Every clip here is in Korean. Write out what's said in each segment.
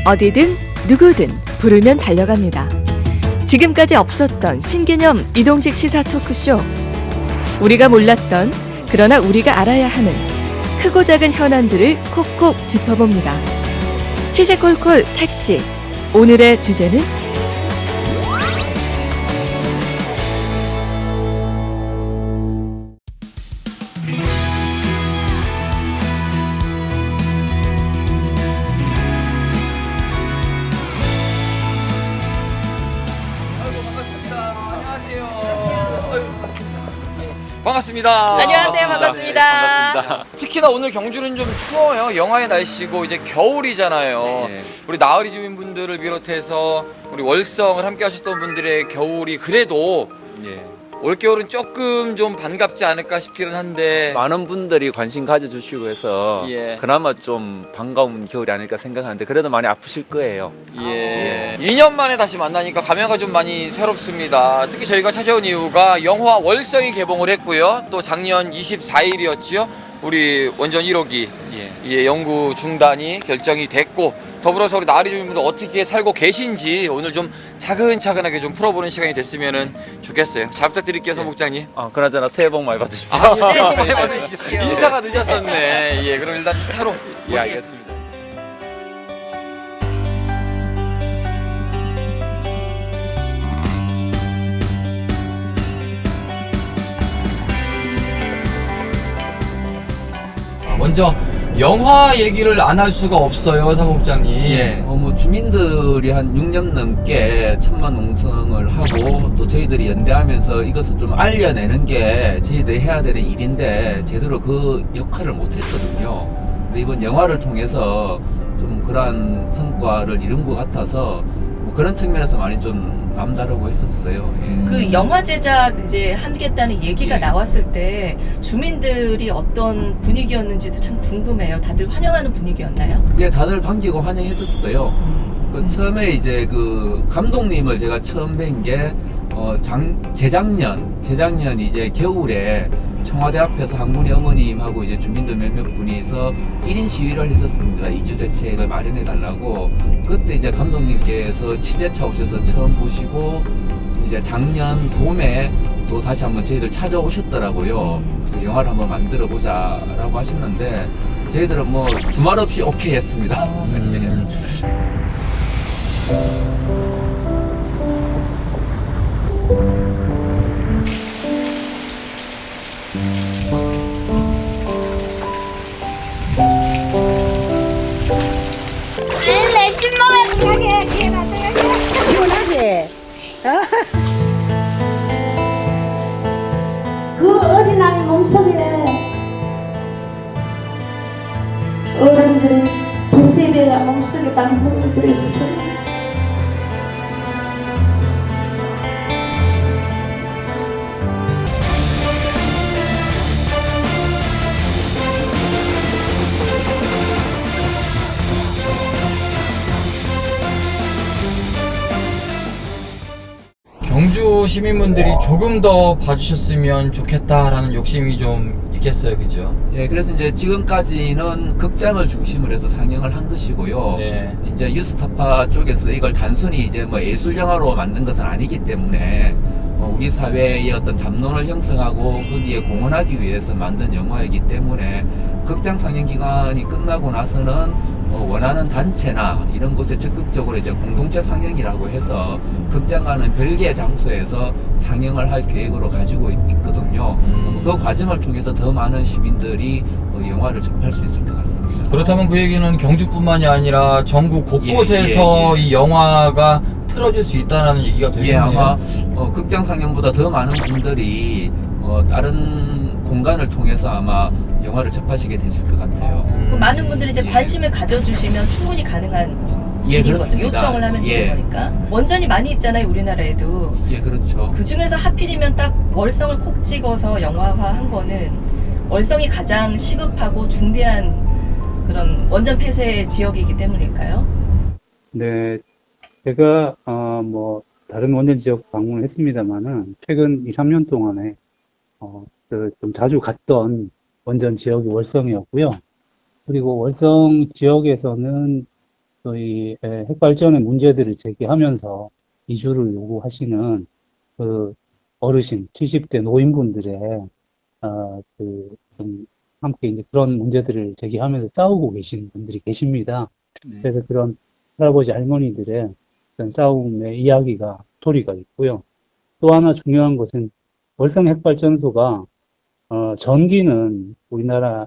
어디든 누구든 부르면 달려갑니다. 지금까지 없었던 신개념 이동식 시사 토크쇼. 우리가 몰랐던 그러나 우리가 알아야 하는 크고 작은 현안들을 콕콕 짚어봅니다. 시시콜콜 택시. 오늘의 주제는 반갑습니다. 안녕하세요. 반갑습니다. 네, 반갑습니다. 특히나 오늘 경주는 좀 추워요. 영하의 날씨고 이제 겨울이잖아요. 네. 우리 나으리 주민분들을 비롯해서 우리 월성을 함께 하셨던 분들의 겨울이 그래도 예. 올겨울은 조금 좀 반갑지 않을까 싶기는 한데 많은 분들이 관심 가져주시고 해서 예. 그나마 좀 반가운 겨울이 아닐까 생각하는데 그래도 많이 아프실 거예요. 예. 2년 만에 다시 만나니까 감회가 좀 많이 새롭습니다. 특히 저희가 찾아온 이유가 영화 월성이 개봉을 했고요. 또 작년 24일이었죠. 우리 원전 1호기 예, 연구 중단이 결정이 됐고 더불어서 우리 나으리 주민분들 어떻게 살고 계신지 오늘 좀 차근차근하게 좀 풀어보는 시간이 됐으면 좋겠어요. 잘 부탁드릴게요, 서목장님. 그나저나 새해 복 많이 받으십시오. 새해 복 많이 받으시죠. 인사가 늦었었네. 예, 그럼 일단 차로 예, 알겠습니다. 먼저 영화 얘기를 안 할 수가 없어요, 사목장님. 예, 뭐 주민들이 한 6년 넘게 천만 농성을 하고 또 저희들이 연대하면서 이것을 좀 알려내는 게 저희들이 해야 되는 일인데 제대로 그 역할을 못했거든요. 근데 이번 영화를 통해서 좀 그러한 성과를 이룬 것 같아서 뭐 그런 측면에서 많이 좀 남다르고 했었어요. 예. 그 영화 제작 이제 하겠다는 얘기가 예. 나왔을 때 주민들이 어떤 분위기였는지도 참 궁금해요. 다들 환영하는 분위기였나요? 예, 다들 반기고 환영해줬어요. 그 처음에 이제 그 감독님을 제가 처음 뵌 게 재작년 이제 겨울에 청와대 앞에서 한군희 어머님하고 이제 주민들 몇몇 분이서 1인 시위를 했었습니다. 이주 대책을 마련해 달라고. 그때 이제 감독님께서 취재차 오셔서 처음 보시고 이제 작년 봄에 또 다시 한번 저희들 찾아오셨더라고요. 그래서 영화를 한번 만들어 보자라고 하셨는데 저희들은 뭐 두말 없이 오케이 했습니다. 시원하지? 그 어린아이 몸속에 어른들의 두세 배가 몸속에 당성을 들어있었어요. 경주 시민분들이 조금 더 봐주셨으면 좋겠다라는 욕심이 좀 있겠어요, 그죠? 예, 그래서 이제 지금까지는 극장을 중심으로 해서 상영을 한 것이고요. 네. 이제 유스타파 쪽에서 이걸 단순히 이제 뭐 예술 영화로 만든 것은 아니기 때문에 우리 사회의 어떤 담론을 형성하고 거기에 공헌하기 위해서 만든 영화이기 때문에 극장 상영 기간이 끝나고 나서는 원하는 단체나 이런 곳에 적극적으로 이제 공동체 상영이라고 해서 극장과는 별개의 장소에서 상영을 할 계획으로 가지고 있거든요. 그 과정을 통해서 더 많은 시민들이 영화를 접할 수 있을 것 같습니다. 그렇다면 그 얘기는 경주뿐만이 아니라 전국 곳곳에서 예. 이 영화가 틀어질 수 있다는 얘기가 되겠네요. 예, 아마 극장 상영보다 더 많은 분들이 다른 공간을 통해서 아마 영화를 접하시게 되실 것 같아요. 그 많은 분들이 이제 관심을 가져주시면 충분히 가능한 예, 일인 거죠. 그렇습니다. 요청을 하면 되는 예. 거니까. 원전이 많이 있잖아요, 우리나라에도. 예, 그렇죠. 그 중에서 하필이면 딱 월성을 콕 찍어서 영화화한 거는 월성이 가장 시급하고 중대한 그런 원전 폐쇄 지역이기 때문일까요? 네, 제가 다른 원전 지역 방문을 했습니다만은 최근 2, 3년 동안에 좀 자주 갔던 원전 지역이 월성이었고요. 그리고 월성 지역에서는 저희 핵발전의 문제들을 제기하면서 이주를 요구하시는 그 어르신, 70대 노인분들의 좀 함께 이제 그런 문제들을 제기하면서 싸우고 계신 분들이 계십니다. 그래서 그런 할아버지 할머니들의 어떤 싸움의 이야기가 스토리가 있고요. 또 하나 중요한 것은 월성 핵발전소가 전기는 우리나라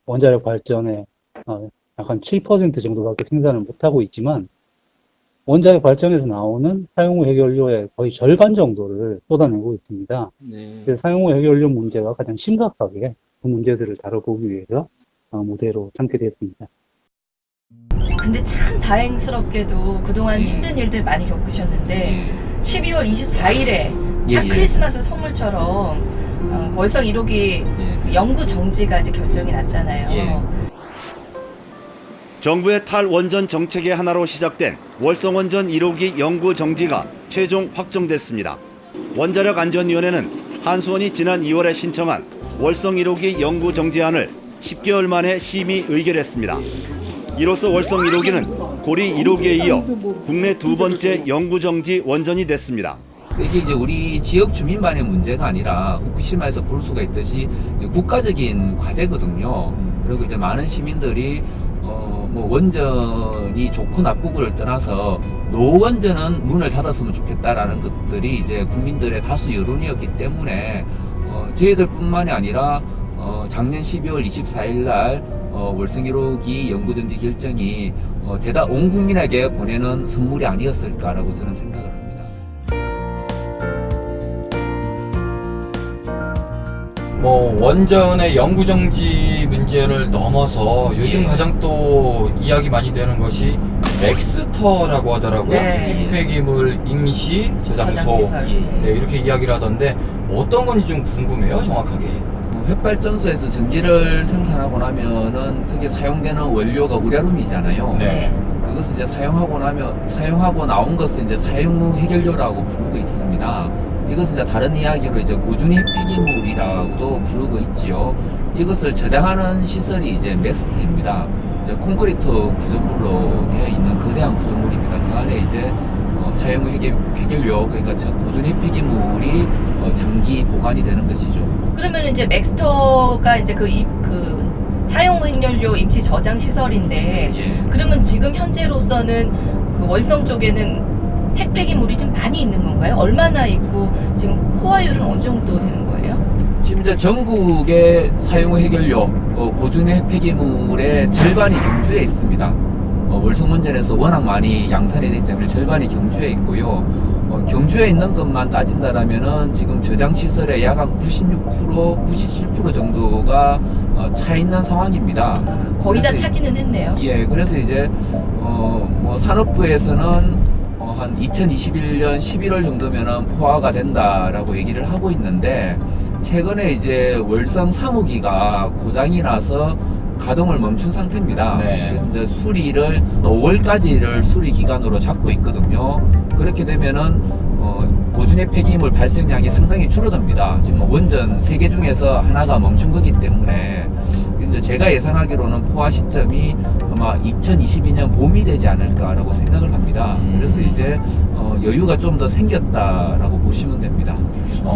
원자력 발전의 약간 7% 정도밖에 생산을 못하고 있지만 원자력 발전에서 나오는 사용 후 해결료의 거의 절반 정도를 쏟아내고 있습니다. 그래서 사용 후 해결료 문제가 가장 심각하게 그 문제들을 다뤄보기 위해서 무대로 참게 되었습니다. 근데 참 다행스럽게도 그동안 힘든 일들 많이 겪으셨는데 12월 24일에 딱 크리스마스 선물처럼 월성 1호기 그 연구 정지가 이제 결정이 났잖아요. 정부의 탈원전 정책의 하나로 시작된 월성원전 1호기 연구 정지가 최종 확정됐습니다. 원자력안전위원회는 한수원이 지난 2월에 신청한 월성 1호기 연구 정지안을 10개월 만에 심의 의결했습니다. 이로써 월성 1호기는 고리 1호기에 이어 국내 두 번째 연구 정지 원전이 됐습니다. 이게 이제 우리 지역 주민만의 문제가 아니라 후쿠시마에서 볼 수가 있듯이 국가적인 과제거든요. 그리고 이제 많은 시민들이 원전이 좋고 나쁘고를 떠나서 노원전은 문을 닫았으면 좋겠다라는 것들이 이제 국민들의 다수 여론이었기 때문에 저희들뿐만이 아니라 작년 12월 24일 날 월성 1호기 연구정지 결정이 대다 온 국민에게 보내는 선물이 아니었을까라고 저는 생각을 합니다. 원전의 연구정지 문제를 넘어서 요즘 가장 또 이야기 많이 되는 것이 엑스터라고 하더라고요. 네. 핵폐기물 임시 저장소. 저장시설. 네, 이렇게 이야기를 하던데 어떤 건지 좀 궁금해요, 정확하게. 핵발전소에서 전기를 생산하고 나면은 그게 사용되는 원료가 우라늄이잖아요. 네. 그것을 이제 사용하고 나온 것을 이제 사용 후 해결료라고 부르고 있습니다. 이것은 이제 다른 이야기로 이제 고준위 핵폐기물이라고도 부르고 있지요. 이것을 저장하는 시설이 이제 맥스터입니다. 이제 콘크리트 구조물로 되어 있는 거대한 구조물입니다. 그 안에 이제 사용 후 해결료, 그러니까 저 고준위 폐기물이 장기 보관이 되는 것이죠. 그러면 이제 맥스터가 이제 그 사용 후 핵연료 임시 저장 시설인데 그러면 지금 현재로서는 그 월성 쪽에는 핵폐기물이 좀 많이 있는 건가요? 얼마나 있고 지금 포화율은 어느 정도 되는 거예요? 지금 이제 전국의 사용 후 해결료 고준위 핵폐기물의 절반이 경주에 있습니다. 월성원전에서 워낙 많이 양산이 되기 때문에 절반이 경주에 있고요. 경주에 있는 것만 따진다라면은 지금 저장 시설의 약 한 96%, 97% 정도가 차 있는 상황입니다. 거의 다 차기는 했네요. 예, 그래서 이제 산업부에서는 한 2021년 11월 정도면은 포화가 된다라고 얘기를 하고 있는데 최근에 이제 월성 3호기가 고장이 나서 가동을 멈춘 상태입니다. 네. 그래서 이제 수리를 5월까지를 수리 기간으로 잡고 있거든요. 그렇게 되면은 고준위 폐기물 발생량이 상당히 줄어듭니다. 지금 원전 3개 중에서 하나가 멈춘 거기 때문에 이제 제가 예상하기로는 포화 시점이 아마 2022년 봄이 되지 않을까라고 생각을 합니다. 그래서 이제 여유가 좀 더 생겼다라고 보시면 됩니다.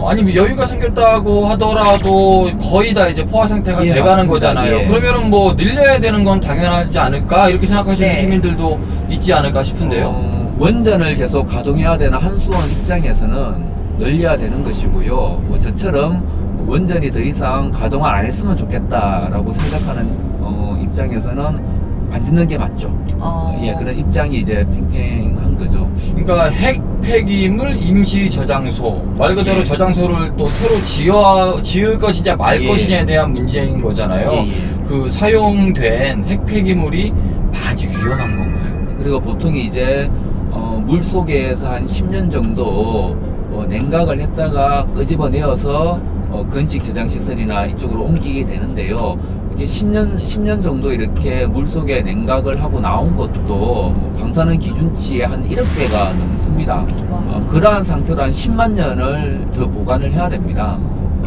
아니 여유가 생겼다고 하더라도 거의 다 이제 포화 상태가 돼가는 맞습니다. 거잖아요. 예. 그러면은 늘려야 되는 건 당연하지 않을까 이렇게 생각하시는 시민들도 있지 않을까 싶은데요. 원전을 계속 가동해야 되는 한수원 입장에서는 늘려야 되는 것이고요. 저처럼 원전이 더 이상 가동을 안 했으면 좋겠다라고 생각하는 입장에서는 안 짓는 게 맞죠. 예, 그런 입장이 이제 팽팽한 거죠. 그러니까 핵 폐기물 임시 저장소 말 그대로 저장소를 또 새로 지을 것이냐 말 것이냐에 대한 문제인 거잖아요. 그 사용된 핵 폐기물이 많이 위험한 건가요? 그리고 보통 이제 물 속에서 한 10년 정도 냉각을 했다가 끄집어내어서 건식 저장 시설이나 이쪽으로 옮기게 되는데요. 이게 10년 정도 이렇게 물속에 냉각을 하고 나온 것도 방사능 기준치의 한 1억 배가 넘습니다. 그러한 상태로 한 10만 년을 더 보관을 해야 됩니다.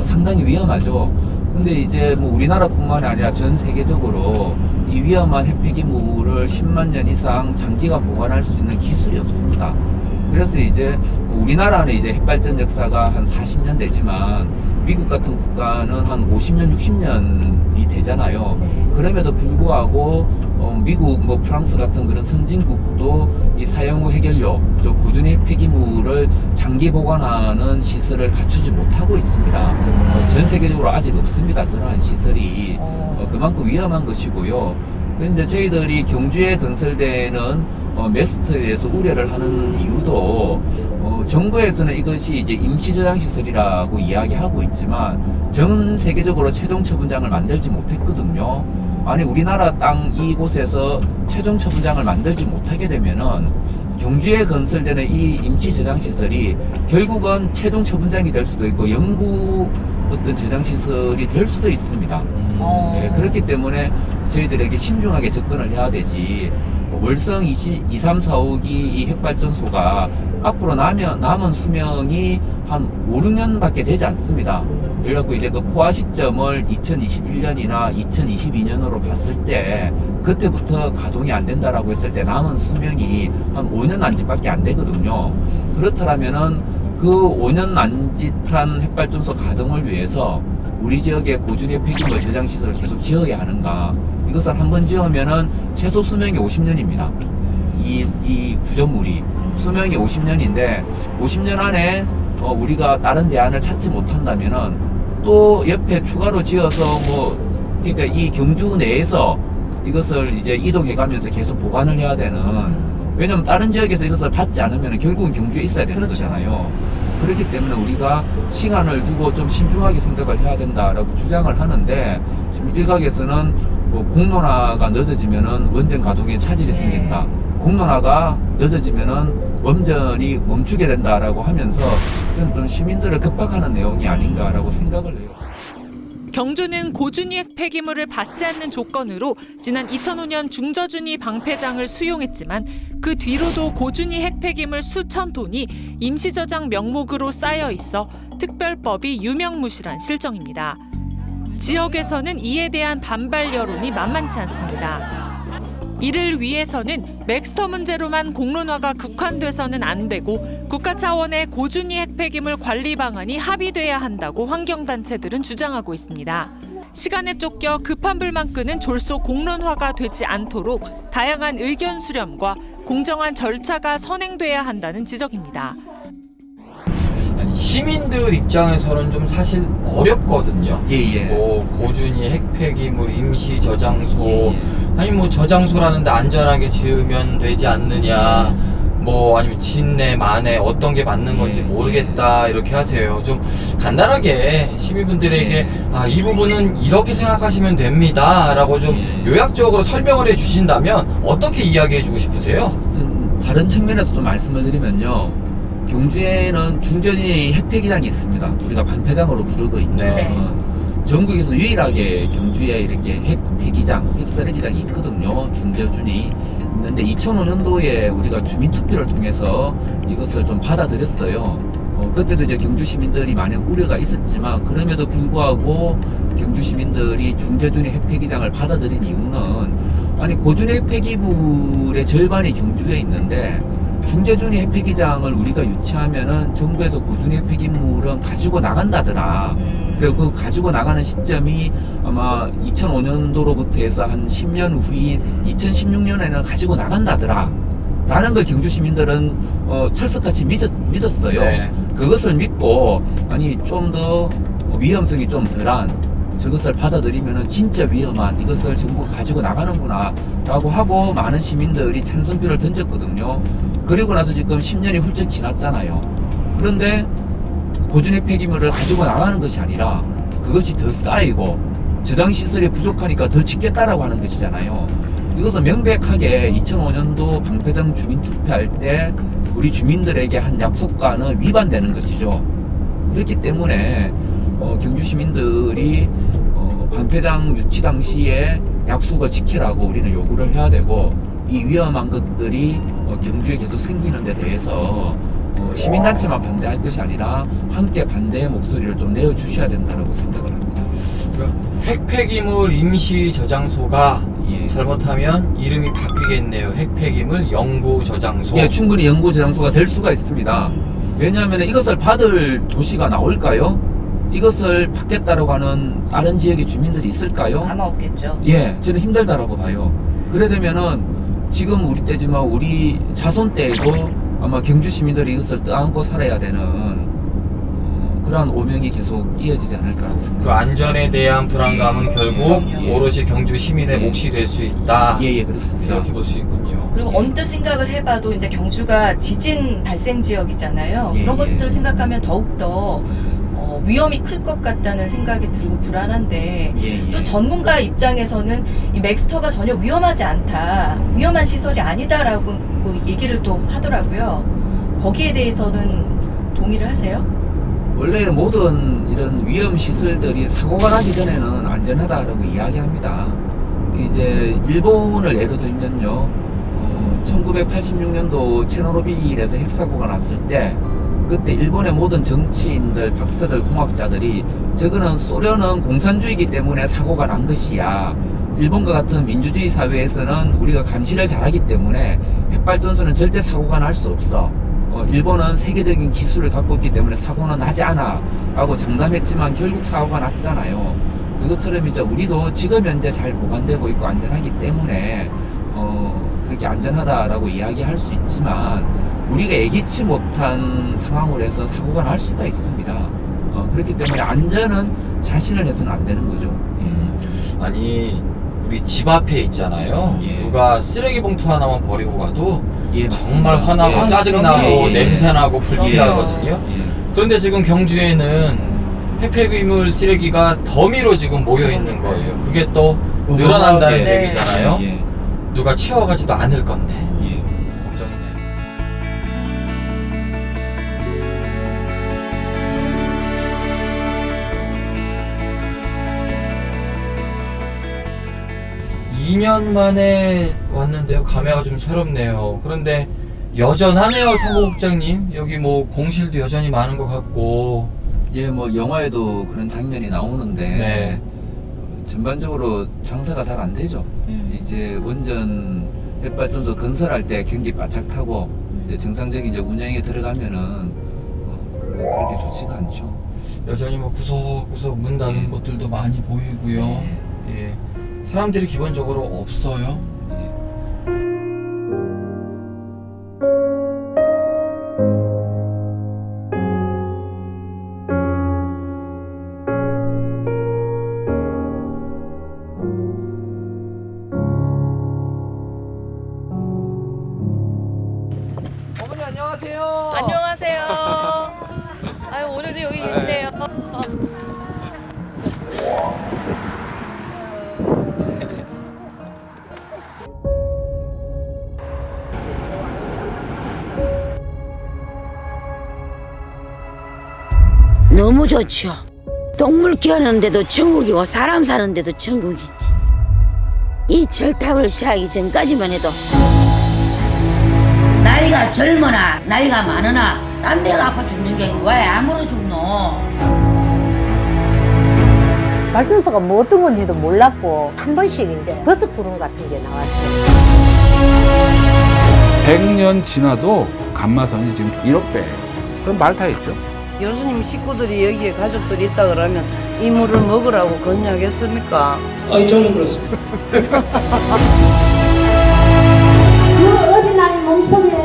상당히 위험하죠. 근데 이제 뭐 우리나라뿐만 아니라 전 세계적으로 이 위험한 핵폐기물을 10만 년 이상 장기간 보관할 수 있는 기술이 없습니다. 그래서 이제 우리나라는 이제 핵발전 역사가 한 40년 되지만 미국 같은 국가는 한 50년, 60년이 되잖아요. 그럼에도 불구하고 미국, 뭐 프랑스 같은 그런 선진국도 이 사용 후 해결료, 고준위 핵폐기물을 장기 보관하는 시설을 갖추지 못하고 있습니다. 전 세계적으로 아직 없습니다. 그러한 시설이 그만큼 위험한 것이고요. 그런데 저희들이 경주에 건설되는 메스트에 대해서 우려를 하는 이유도 정부에서는 이것이 이제 임시 저장 시설이라고 이야기하고 있지만 전 세계적으로 최종 처분장을 만들지 못했거든요. 아니 우리나라 땅 이곳에서 최종 처분장을 만들지 못하게 되면은 경주에 건설되는 이 임시 저장 시설이 결국은 최종 처분장이 될 수도 있고 영구 어떤 저장 시설이 될 수도 있습니다. 네, 그렇기 때문에 저희들에게 신중하게 접근을 해야 되지. 월성 2345기 이 핵발전소가 앞으로 남은 수명이 한 5, 6년밖에 되지 않습니다. 그래갖고 이제 그 포화 시점을 2021년이나 2022년으로 봤을 때 그때부터 가동이 안 된다라고 했을 때 남은 수명이 한 5년 남짓밖에 안 되거든요. 그렇다면은 그 5년 남짓한 핵발전소 가동을 위해서 우리 지역의 고준위 폐기물 저장 시설을 계속 지어야 하는가? 이것을 한번 지으면은 최소 수명이 50년입니다. 이 구조물이 수명이 50년인데 50년 안에 우리가 다른 대안을 찾지 못한다면은 또 옆에 추가로 지어서 그러니까 이 경주 내에서 이것을 이제 이동해가면서 계속 보관을 해야 되는. 왜냐면 다른 지역에서 이것을 받지 않으면 결국은 경주에 있어야 되는 거잖아요. 그렇기 때문에 우리가 시간을 두고 좀 신중하게 생각을 해야 된다라고 주장을 하는데 지금 일각에서는 공론화가 늦어지면은 원전 가동에 차질이 생긴다. 공론화가 늦어지면은 원전이 멈추게 된다라고 하면서 좀 시민들을 급박하는 내용이 아닌가라고 생각을 해요. 경주는 고준위 핵폐기물을 받지 않는 조건으로 지난 2005년 중저준위 방패장을 수용했지만 그 뒤로도 고준위 핵폐기물 수천 톤이 임시저장 명목으로 쌓여 있어 특별법이 유명무실한 실정입니다. 지역에서는 이에 대한 반발 여론이 만만치 않습니다. 이를 위해서는 맥스터 문제로만 공론화가 국한돼서는 안 되고 국가 차원의 고준위 핵폐기물 관리 방안이 합의돼야 한다고 환경단체들은 주장하고 있습니다. 시간에 쫓겨 급한 불만 끄는 졸속 공론화가 되지 않도록 다양한 의견 수렴과 공정한 절차가 선행돼야 한다는 지적입니다. 시민들 입장에서는 좀 사실 어렵거든요. 고준위 핵폐기물 임시 저장소 아니 저장소라는데 안전하게 지으면 되지 않느냐, 아니면 진내 만에 어떤 게 맞는 건지 모르겠다 이렇게 하세요. 좀 간단하게 시민분들에게 이 부분은 이렇게 생각하시면 됩니다라고 좀 요약적으로 설명을 해주신다면 어떻게 이야기해주고 싶으세요? 좀 다른 측면에서 좀 말씀을 드리면요. 경주에는 중저준위 핵폐기장이 있습니다. 우리가 방패장으로 부르고 있는 전국에서 유일하게 경주에 이렇게 핵폐기장, 핵쓰레기장이 있거든요. 중저준위 있는데 2005년도에 우리가 주민투표를 통해서 이것을 좀 받아들였어요. 그때도 이제 경주 시민들이 많은 우려가 있었지만 그럼에도 불구하고 경주 시민들이 중저준위 핵폐기장을 받아들인 이유는 아니 고준위 핵폐기물의 절반이 경주에 있는데 중저준위 핵폐기장을 우리가 유치하면은 정부에서 고준위 핵폐기물은 가지고 나간다더라. 그리고 그 가지고 나가는 시점이 아마 2005년도로부터 해서 한 10년 후인 2016년에는 가지고 나간다더라. 라는 걸 경주 시민들은 철석같이 믿었어요. 그것을 믿고 아니 좀 더 위험성이 좀 덜한 저것을 받아들이면은 진짜 위험한 이것을 정부가 가지고 나가는구나 라고 하고 많은 시민들이 찬성표를 던졌거든요. 그리고 나서 지금 10년이 훌쩍 지났잖아요. 그런데 고준위 폐기물을 가지고 나가는 것이 아니라 그것이 더 쌓이고 저장시설이 부족하니까 더 짓겠다라고 하는 것이잖아요. 이것은 명백하게 2005년도 방패장 주민투표할 때 우리 주민들에게 한 약속과는 위반되는 것이죠. 그렇기 때문에 경주 시민들이 방패장 유치 당시에 약속을 지키라고 우리는 요구를 해야 되고, 이 위험한 것들이 경주에 계속 생기는 데 대해서 시민단체만 반대할 것이 아니라 함께 반대의 목소리를 좀 내어주셔야 된다고 생각을 합니다. 핵폐기물 임시 저장소가 잘못하면 이름이 바뀌겠네요. 핵폐기물 연구 저장소. 예, 충분히 연구 저장소가 될 수가 있습니다. 왜냐하면 이것을 받을 도시가 나올까요? 이것을 받겠다라고 하는 다른 지역의 주민들이 있을까요? 아마 없겠죠. 예, 저는 힘들다라고 봐요. 그래 되면은 지금 우리 때지만 우리 자손 때에도 아마 경주 시민들이 이것을 떠안고 살아야 되는 그러한 오명이 계속 이어지지 않을까라고 생각합니다. 그 안전에 대한 불안감은 결국 예. 오롯이 경주 시민의 몫이 될 수 있다. 예, 그렇습니다. 이렇게 볼 수 있군요. 그리고 언뜻 생각을 해봐도 이제 경주가 지진 발생 지역이잖아요. 예, 그런 예. 것들을 생각하면 더욱더 위험이 클 것 같다는 생각이 들고 불안한데, 예, 예. 또 전문가 입장에서는 이 맥스터가 전혀 위험하지 않다, 위험한 시설이 아니다라고 얘기를 또 하더라고요. 거기에 대해서는 동의를 하세요? 원래 모든 이런 위험 시설들이 사고가 나기 전에는 안전하다라고 이야기합니다. 이제 일본을 예로 들면요, 1986년도 체르노빌에서 핵사고가 났을 때 그때 일본의 모든 정치인들, 박사들, 공학자들이 저거는 소련은 공산주의이기 때문에 사고가 난 것이야. 일본과 같은 민주주의 사회에서는 우리가 감시를 잘하기 때문에 핵발전소는 절대 사고가 날 수 없어. 일본은 세계적인 기술을 갖고 있기 때문에 사고는 나지 않아 라고 장담했지만 결국 사고가 났잖아요. 그것처럼 이제 우리도 지금 현재 잘 보관되고 있고 안전하기 때문에 그렇게 안전하다라고 이야기할 수 있지만 우리가 예기치 못한 상황으로 해서 사고가 날 수가 있습니다. 그렇기 때문에 안전은 자신을 해서는 안 되는 거죠. 아니 우리 집 앞에 있잖아요. 예. 누가 쓰레기 봉투 하나만 버리고 가도 예, 정말 맞습니다. 화나고 예. 짜증나고 예, 예. 냄새나고 불쾌하거든요. 예. 그런데 지금 경주에는 핵폐기물 쓰레기가 더미로 지금 모여 있는 거예요. 그게 또 늘어난다는 네. 얘기잖아요. 예. 누가 치워가지도 않을 건데 예. 걱정이네요. (2년) 만에 왔는데요. 감회가 좀 새롭네요. 그런데 여전하네요, 사무국장님. 여기 뭐 공실도 여전히 많은 것 같고. 예, 뭐 영화에도 그런 장면이 나오는데 네. 전반적으로 장사가 잘 안 되죠. 이제 원전 핵발전소 건설할 때 경기 바짝 타고 이제 정상적인 이제 운영에 들어가면은 그렇게 좋지가 않죠. 여전히 뭐 구석구석 문 닫은 예. 곳들도 많이 보이고요. 네. 예. 사람들이 기본적으로 없어요. 예. 어머니 안녕하세요. 안녕하세요. 아유, 오늘도 여기 계시네요. 너무 좋죠. 동물 키우는데도 천국이고 사람 사는데도 천국이지. 이 철탑을 시작하기 전까지만 해도 나이가 젊으나 나이가 많으나 딴 데가 아파 죽는 게 왜 아무로 죽노? 발전소가 뭐 어떤 건지도 몰랐고 한 번씩 이제 버스 푸른 같은 게 나왔어요. 100년 지나도 감마선이 지금 1억배. 그럼 말 다 했죠. 교수님 식구들이 여기에 가족들이 있다 그러면 이 물을 먹으라고 권유하겠습니까? 저는 그렇습니다. 그 어린아이 몸속에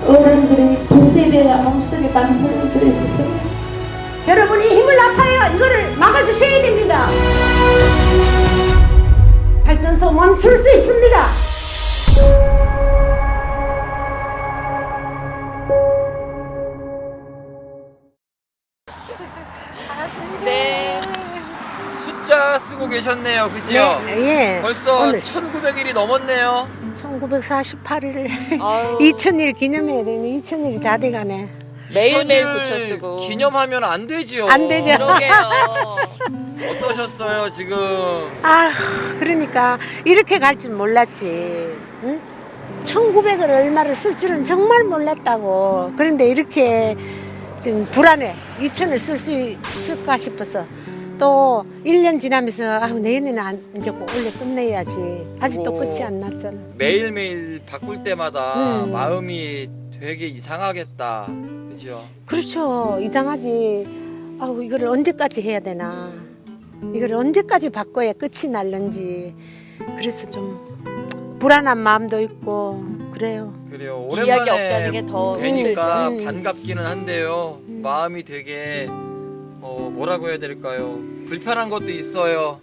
어른들이 두세 배 몸속에 당선이 들어있었어요. 여러분이 힘을 아파요. 이거를 막아주셔야 됩니다. 발전소 멈출 수 있습니다. 네. 숫자 쓰고 계셨네요. 그죠? 예. 벌써 오늘 1900일이 넘었네요. 1948일 아유. 2000일 기념해야 되는 2000일이 다 돼가네. 매일매일 2000일 고쳐 쓰고. 기념하면 안 되지요. 안 되죠. 그러게요. 어떠셨어요 지금? 아, 그러니까 이렇게 갈 줄 몰랐지. 응? 1900을 얼마를 쓸 줄은 정말 몰랐다고. 그런데 이렇게 지금 불안해. 2000을 쓸 수 있을까 싶어서. 또 1년 지나면서 내년에는 이제 올해 끝내야지. 아직도 오. 끝이 안 났잖아. 매일매일 바꿀 때마다 음. 마음이 되게 이상하겠다. 그죠? 그렇죠. 이상하지. 이거를 언제까지 해야 되나. 이걸 언제까지 바꿔야 끝이 날는지. 그래서 좀 불안한 마음도 있고 그래요. 그래요. 기약이 오랜만에 없다는 게 더 뵈니까 힘들죠. 반갑기는 한데요. 마음이 되게 뭐라고 해야 될까요? 불편한 것도 있어요.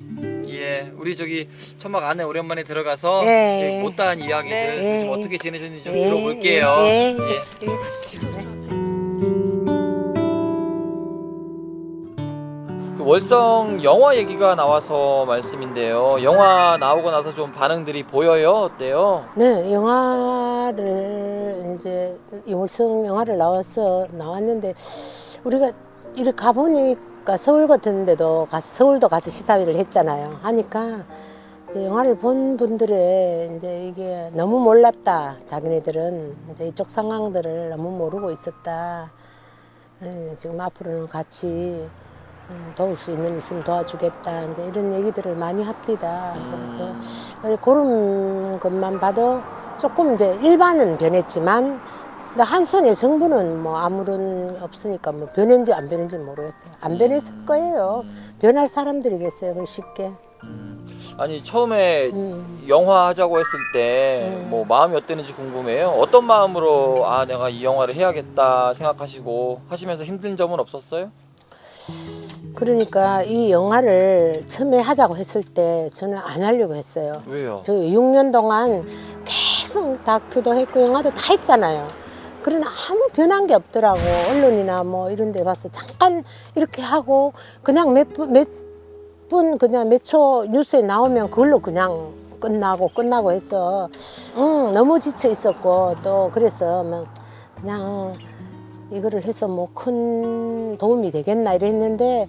예, 우리 저기 천막 안에 오랜만에 들어가서 예. 예, 못다한 이야기들 네. 좀 어떻게 지내셨는지 좀 예. 들어볼게요. 예. 예. 그 월성 영화 얘기가 나와서 말씀인데요. 영화 나오고 나서 좀 반응들이 보여요? 어때요? 네, 영화를 이제 월성 영화를 나왔는데 우리가 이렇게 가보니까 서울 같은 데도 서울도 가서 시사회를 했잖아요. 하니까 이제 영화를 본 분들의 이제 이게 너무 몰랐다. 자기네들은 이제 이쪽 상황들을 너무 모르고 있었다. 지금 앞으로는 같이 도울 수 있으면 도와주겠다. 이제 이런 얘기들을 많이 합디다. 그래서 그런 것만 봐도 조금 이제 일반은 변했지만 한 손에 정부는 뭐 아무런 없으니까 뭐 변했는지 안 변했는지 모르겠어요. 안 변했을 거예요. 변할 사람들이겠어요. 그걸 쉽게. 아니 처음에 영화 하자고 했을 때 뭐 마음이 어땠는지 궁금해요. 어떤 마음으로 내가 이 영화를 해야겠다 생각하시고 하시면서 힘든 점은 없었어요? 그러니까 이 영화를 처음에 하자고 했을 때 저는 안 하려고 했어요. 왜요? 저 6년 동안 계속 다큐도 했고 영화도 다 했잖아요. 그러나 아무 변한 게 없더라고. 언론이나 뭐 이런 데 봐서 잠깐 이렇게 하고 그냥 몇 분 그냥 몇 초 뉴스에 나오면 그걸로 그냥 끝나고 해서 너무 지쳐 있었고 또 그래서 막 그냥 이거를 해서 뭐 큰 도움이 되겠나 이랬는데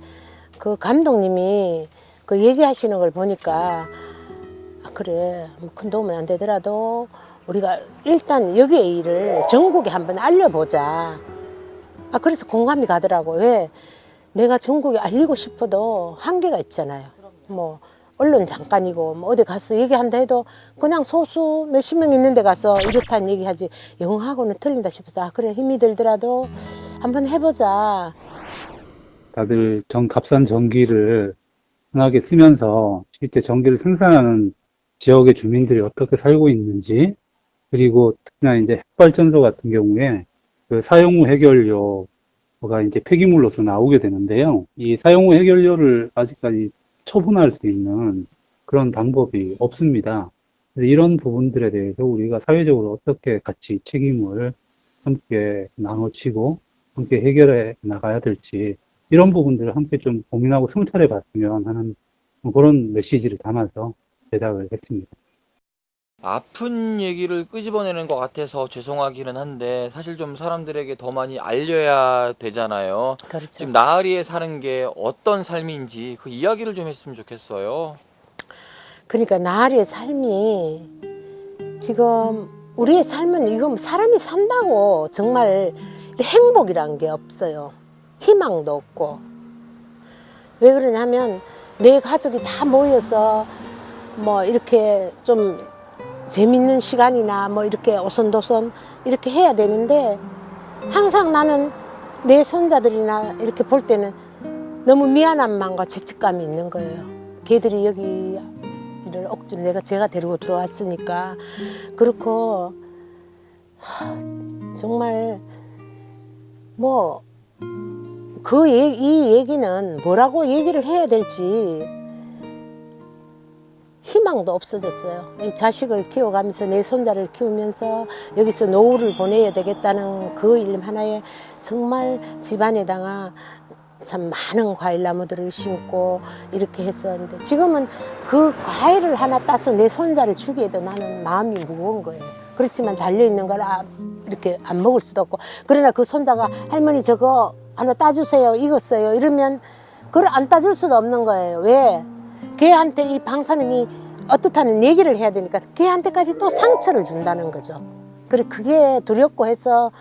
그 감독님이 그 얘기하시는 걸 보니까 그래 뭐 큰 도움은 안 되더라도 우리가 일단 여기의 일을 전국에 한번 알려보자. 그래서 공감이 가더라고. 왜? 내가 전국에 알리고 싶어도 한계가 있잖아요. 뭐 언론 잠깐이고 뭐 어디 가서 얘기한다 해도 그냥 소수 몇십 명 있는 데 가서 이렇다는 얘기하지 영화하고는 틀린다 싶어서 그래 힘이 들더라도 한번 해보자. 다들 값싼 전기를 편하게 쓰면서 실제 전기를 생산하는 지역의 주민들이 어떻게 살고 있는지, 그리고 특히나 이제 핵발전소 같은 경우에 그 사용 후 해결료가 이제 폐기물로서 나오게 되는데요. 이 사용 후 해결료를 아직까지 처분할 수 있는 그런 방법이 없습니다. 그래서 이런 부분들에 대해서 우리가 사회적으로 어떻게 같이 책임을 함께 나눠지고 함께 해결해 나가야 될지, 이런 부분들을 함께 좀 고민하고 성찰해 봤으면 하는 그런 메시지를 담아서 제작을 했습니다. 아픈 얘기를 끄집어내는 것 같아서 죄송하기는 한데 사실 좀 사람들에게 더 많이 알려야 되잖아요. 그렇죠. 지금 나으리에 사는 게 어떤 삶인지 그 이야기를 좀 했으면 좋겠어요. 그러니까 나으리의 삶이 지금 우리의 삶은 이거 사람이 산다고 정말 행복이란 게 없어요. 희망도 없고. 왜 그러냐면 내 가족이 다 모여서 뭐 이렇게 좀 재밌는 시간이나 뭐 이렇게 오손도손 이렇게 해야 되는데 항상 나는 내 손자들이나 이렇게 볼 때는 너무 미안한 마음과 죄책감이 있는 거예요. 걔들이 여기를 억지로 제가 데리고 들어왔으니까. 그렇고 정말 뭐 이 얘기는 뭐라고 얘기를 해야 될지 희망도 없어졌어요. 이 자식을 키워가면서 내 손자를 키우면서 여기서 노후를 보내야 되겠다는 그 일 하나에 정말 집안에다가 참 많은 과일나무들을 심고 이렇게 했었는데 지금은 그 과일을 하나 따서 내 손자를 주기에도 나는 마음이 무거운 거예요. 그렇지만 달려있는 걸 이렇게 안 먹을 수도 없고. 그러나 그 손자가 할머니 저거 하나 따주세요, 익었어요 이러면 그걸 안 따줄 수도 없는 거예요. 왜? 걔한테 이 방사능이 어떻다는 얘기를 해야 되니까 걔한테까지 또 상처를 준다는 거죠. 그래 그게 두렵고 해서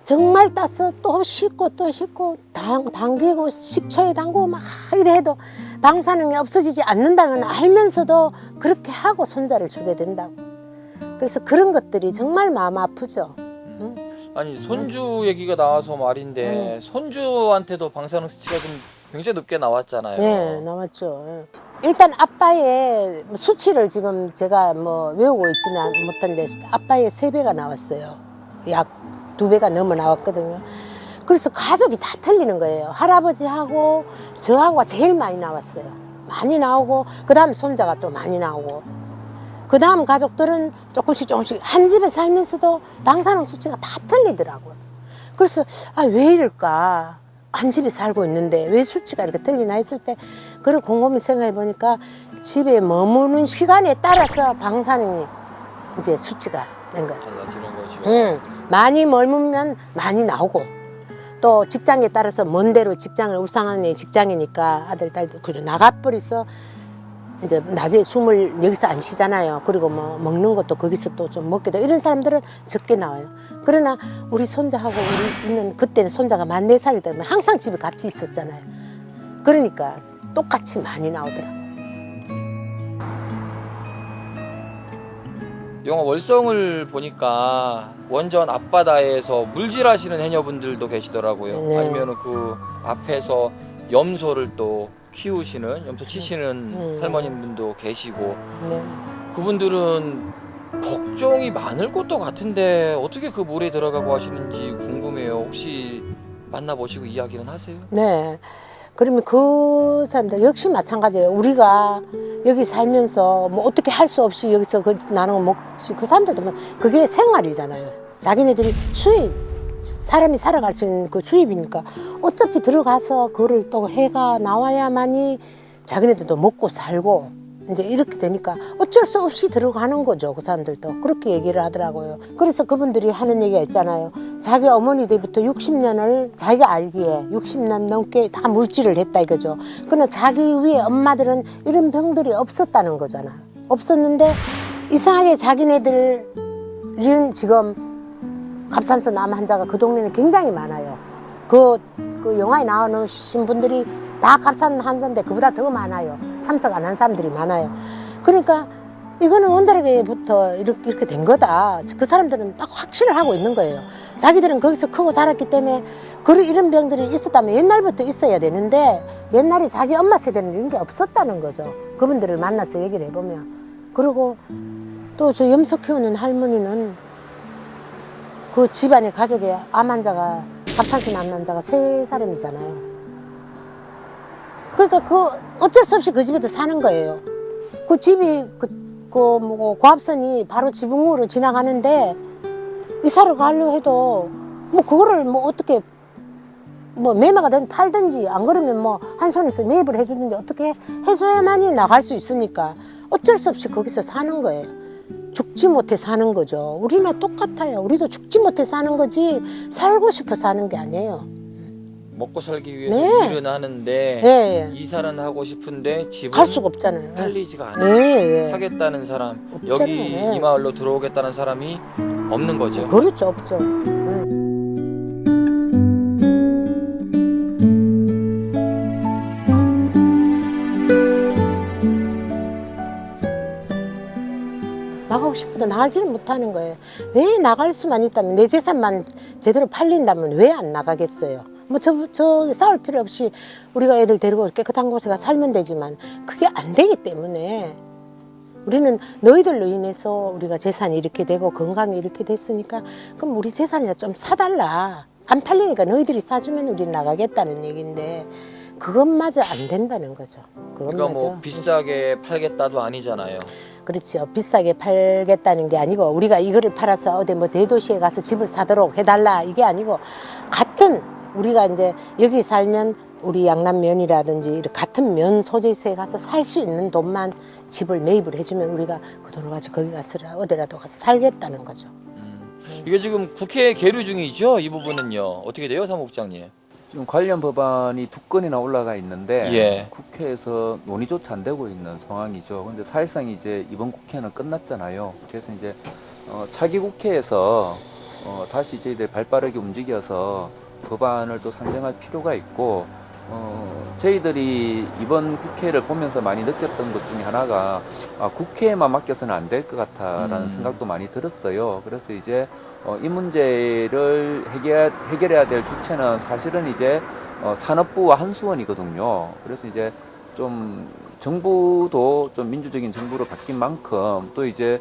정말 따서 또 씻고 또 씻고 당기고 식초에 담그고 막 이래 해도 방사능이 없어지지 않는다는 걸 알면서도 그렇게 하고 손자를 주게 된다고. 그래서 그런 것들이 정말 마음 아프죠. 아니 손주 얘기가 나와서 말인데 손주한테도 방사능 수치가 좀 굉장히 높게 나왔잖아요. 네, 나왔죠. 일단 아빠의 수치를 지금 제가 뭐 외우고 있지는 못한데 아빠의 3배가 나왔어요. 약 2배가 넘어 나왔거든요. 그래서 가족이 다 틀리는 거예요. 할아버지하고 저하고가 제일 많이 나왔어요. 많이 나오고 그 다음 손자가 또 많이 나오고 그 다음 가족들은 조금씩 한 집에 살면서도 방사능 수치가 다 틀리더라고요. 그래서 왜 이럴까? 한 집에 살고 있는데 왜 수치가 이렇게 틀리나 했을 때 그걸 곰곰이 생각해 보니까 집에 머무는 시간에 따라서 방사능이 이제 수치가 된 거예요. 달라지는 거죠. 많이 머물면 많이 나오고 또 직장에 따라서 먼 데로 직장을 울산에 직장이니까 아들 딸들 그저 나가버려서 이제 낮에 숨을 여기서 안 쉬잖아요. 그리고 뭐 먹는 것도 거기서 또 좀 먹게 돼. 이런 사람들은 적게 나와요. 그러나 우리 손자하고 우리는 그때는 손자가 만 4살이 되면 항상 집에 같이 있었잖아요. 그러니까 똑같이 많이 나오더라고요. 영화 월성을 보니까 원전 앞바다에서 물질하시는 해녀분들도 계시더라고요. 네. 아니면 그 앞에서 염소를 또 키우시는 염소 치시는 할머님분도 계시고 네. 그분들은 걱정이 많을 것도 같은데 어떻게 그 물에 들어가고 하시는지 궁금해요. 혹시 만나보시고 이야기는 하세요? 네. 그러면 그 사람들 역시 마찬가지예요. 우리가 여기 살면서 뭐 어떻게 할 수 없이 여기서 나는 거 먹지. 그 사람들도 뭐 그게 생활이잖아요. 자기네들이 수입, 사람이 살아갈 수 있는 그 수입이니까 어차피 들어가서 그거를 또 해가 나와야만이 자기네들도 먹고 살고 이제 이렇게 되니까 어쩔 수 없이 들어가는 거죠. 그 사람들도 그렇게 얘기를 하더라고요. 그래서 그분들이 하는 얘기가 있잖아요. 자기 어머니 때부터 60년을 자기가 알기에 60년 넘게 다 물질을 했다 이거죠. 그러나 자기 위에 엄마들은 이런 병들이 없었다는 거잖아. 없었는데 이상하게 자기네들은 지금 갑산서 암 환자가 그 동네는 굉장히 많아요. 그 영화에 나오신 분들이 다 갑산 환자인데 그보다 더 많아요. 참석 안 한 사람들이 많아요. 그러니까 이거는 원자력에부터 이렇게 된 거다. 그 사람들은 딱 확신을 하고 있는 거예요. 자기들은 거기서 크고 자랐기 때문에 이런 병들이 있었다면 옛날부터 있어야 되는데 옛날에 자기 엄마 세대는 이런 게 없었다는 거죠. 그분들을 만나서 얘기를 해보면. 그리고 또 저 염소 키우는 할머니는 그 집안의 가족의 암 환자가 갑상선 암 환자가 3사람이잖아요. 그러니까 어쩔 수 없이 그 집에도 사는 거예요. 그 집이 고압선이 바로 지붕으로 지나가는데 이사를 가려 해도 뭐 그거를 뭐 어떻게 뭐 매매가 된 팔든지 안 그러면 뭐 한 손에서 매입을 해주는데 어떻게 해줘야만이 나갈 수 있으니까 어쩔 수 없이 거기서 사는 거예요. 죽지 못해 사는 거죠. 우리나 똑같아요. 우리도 죽지 못해 사는 거지 살고 싶어 사는 게 아니에요. 먹고 살기 위해서 네. 일은 하는데 네. 이사는 하고 싶은데 집은 갈 수가 없잖아요. 팔리지가 않아요. 네. 사겠다는 사람, 없잖아요. 여기 네. 이 마을로 들어오겠다는 사람이 없는 거죠. 그렇죠, 없죠. 네. 나가고 싶어도 나가지는 못하는 거예요. 왜 나갈 수만 있다면 내 재산만 제대로 팔린다면 왜 안 나가겠어요? 뭐 저 싸울 필요 없이 우리가 애들 데리고 깨끗한 곳에 가 살면 되지만 그게 안 되기 때문에 우리는 너희들로 인해서 우리가 재산이 이렇게 되고 건강이 이렇게 됐으니까 그럼 우리 재산이나 좀 사달라. 안 팔리니까 너희들이 사주면 우리는 나가겠다는 얘기인데 그것마저 안 된다는 거죠. 그러니까 뭐 비싸게 팔겠다도 아니잖아요. 그렇죠. 비싸게 팔겠다는 게 아니고 우리가 이거를 팔아서 어디 뭐 대도시에 가서 집을 사도록 해달라 이게 아니고 같은 우리가 이제 여기 살면 우리 양남면이라든지 이렇게 같은 면 소재지에 가서 살 수 있는 돈만 집을 매입을 해주면 우리가 그 돈을 가지고 거기 가서 어디라도 가서 살겠다는 거죠. 이게 지금 국회에 계류 중이죠? 이 부분은요. 어떻게 돼요, 사무국장님? 지금 관련 법안이 2건이나 올라가 있는데 예. 국회에서 논의조차 안 되고 있는 상황이죠. 근데 사실상 이제 이번 국회는 끝났잖아요. 그래서 이제 차기 국회에서 다시 저희들 발빠르게 움직여서 법안을 또 상정할 필요가 있고 저희들이 이번 국회를 보면서 많이 느꼈던 것 중에 하나가 국회에만 맡겨서는 안 될 것 같다라는 생각도 많이 들었어요. 그래서 이제 이 문제를 해결해야 될 주체는 사실은 이제 산업부와 한수원이거든요. 그래서 이제 좀 정부도 좀 민주적인 정부로 바뀐 만큼 또 이제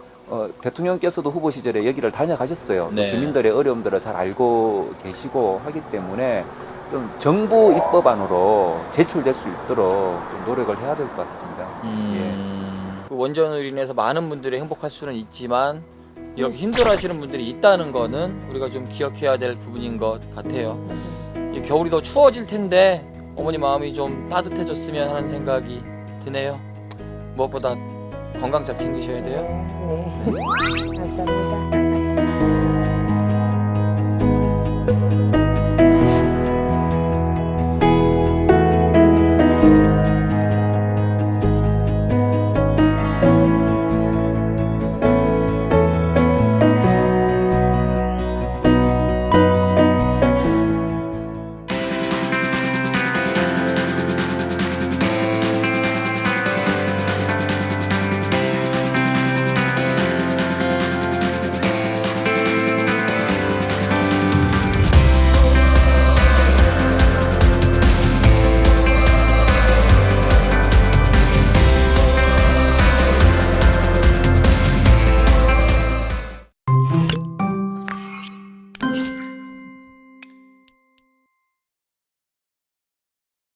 대통령께서도 후보 시절에 여기를 다녀가셨어요. 네. 주민들의 어려움들을 잘 알고 계시고 하기 때문에 좀 정부 입법안으로 제출될 수 있도록 좀 노력을 해야 될 것 같습니다. 그 원전으로 인해서 많은 분들이 행복할 수는 있지만 이렇게 힘들어하시는 분들이 있다는 거는 우리가 좀 기억해야 될 부분인 것 같아요. 이 겨울이 더 추워질 텐데 어머니 마음이 좀 따뜻해졌으면 하는 생각이 드네요. 무엇보다 건강 잘 챙기셔야 돼요. 네. 감사합니다.